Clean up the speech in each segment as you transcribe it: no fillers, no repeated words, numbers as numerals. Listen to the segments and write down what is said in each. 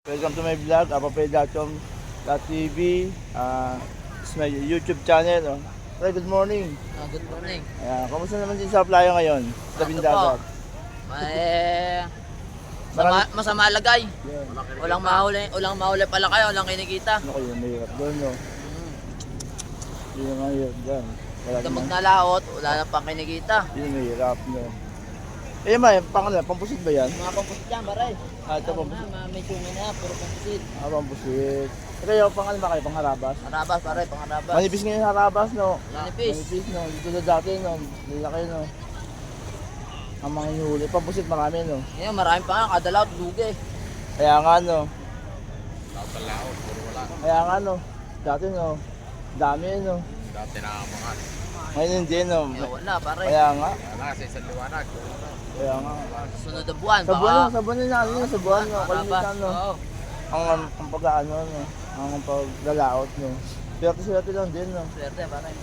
Welcome to my vlog, apapay.com.tv. It's my YouTube channel. Oh. Pre, good morning. Good morning. Kamusta naman din sa playa ngayon? Sa tabing dagat. Masama lagay. Yan. Walang mahuli pala kayo, walang kinikita. Ano kayo, mahirap doon, no? Yun ang mahirap dyan. Wala Damag naman. na laot, wala na pang kinikita. Yun ang mahirap, no? Eh, may pampusit ba yan? Mga pampusit yan, baray. Ito pampusit. May tumi na, puro pampusit. Pampusit. Kayo, ba kayo? Pangharabas? Harabas, baray, pangharabas. Manipis ngayon harabas, no? Manipis. Manipis, no? Dito na dati, no? Lilaki, no? Ang mga hinuli. Pampusit marami, no? Ngayon, marami pa nga, kada laot, lugi. Kaya nga, no? Laot, puro wala. Kaya nga, no? Dati, no? Dami, no? Dati na mga. Ngayon hindi, no? Ngayon, wala, baray. Kaya nga. Wala kasi isang liwanag. Kaya nga. Sunod na buwan, Sa buwan, sa buwan na natin, sa buwan, no? harabas. Kalimitan, no? Oo. Ang pag-ano, no? Ang paglalaot, no? Swerte lang din, no? Swerte, baray.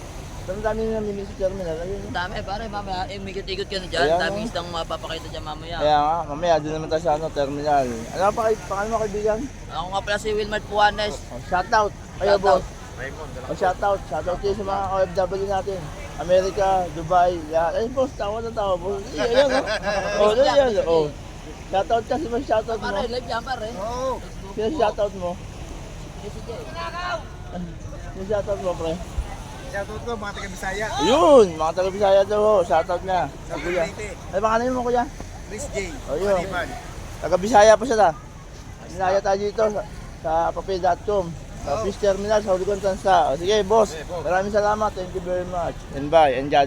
Pero ang dami na namimiss sa terminal, ayun, no? Ang dami, baray, mamaya. Ikot-ikot ka na dyan. Ayan, Daming no? isang mapapakita dyan mamaya. Kaya nga, mamaya doon naman tayo sa ano, terminal. Ano pa paano mo kaibigan? Ako nga pala si Wilmar Puanes. Oh, shoutout. Kayo, Shoutout. boss. Raymond, Oh, shoutout. Shoutout kayo sa mga OFW natin. Amerika, Dubai, lahat. Ayun, boss, tawa na tawa, boss. Ayan, oh. Oh, ayan, oh. Shoutout kasi mo, shoutout mo. Pare, live yan, pare. Oo. Sino shoutout mo? Sige. Sino shoutout mo, pre? Shoutout ko mga taga-Bisaya. Ayun, mga taga-Bisaya daw, oh. Shoutout na. Sa Si kuya. Leyte. Ay, pangalan mo, kuya? Chris J. Ayun. Maniban. Taga-Bisaya pa siya ta. Sinaya tayo dito sa papay.com. Sa fish terminal, sa Huligon Tansa. O, sige, boss. Okay, boss. Maraming salamat. Thank you very much. And bye. And God.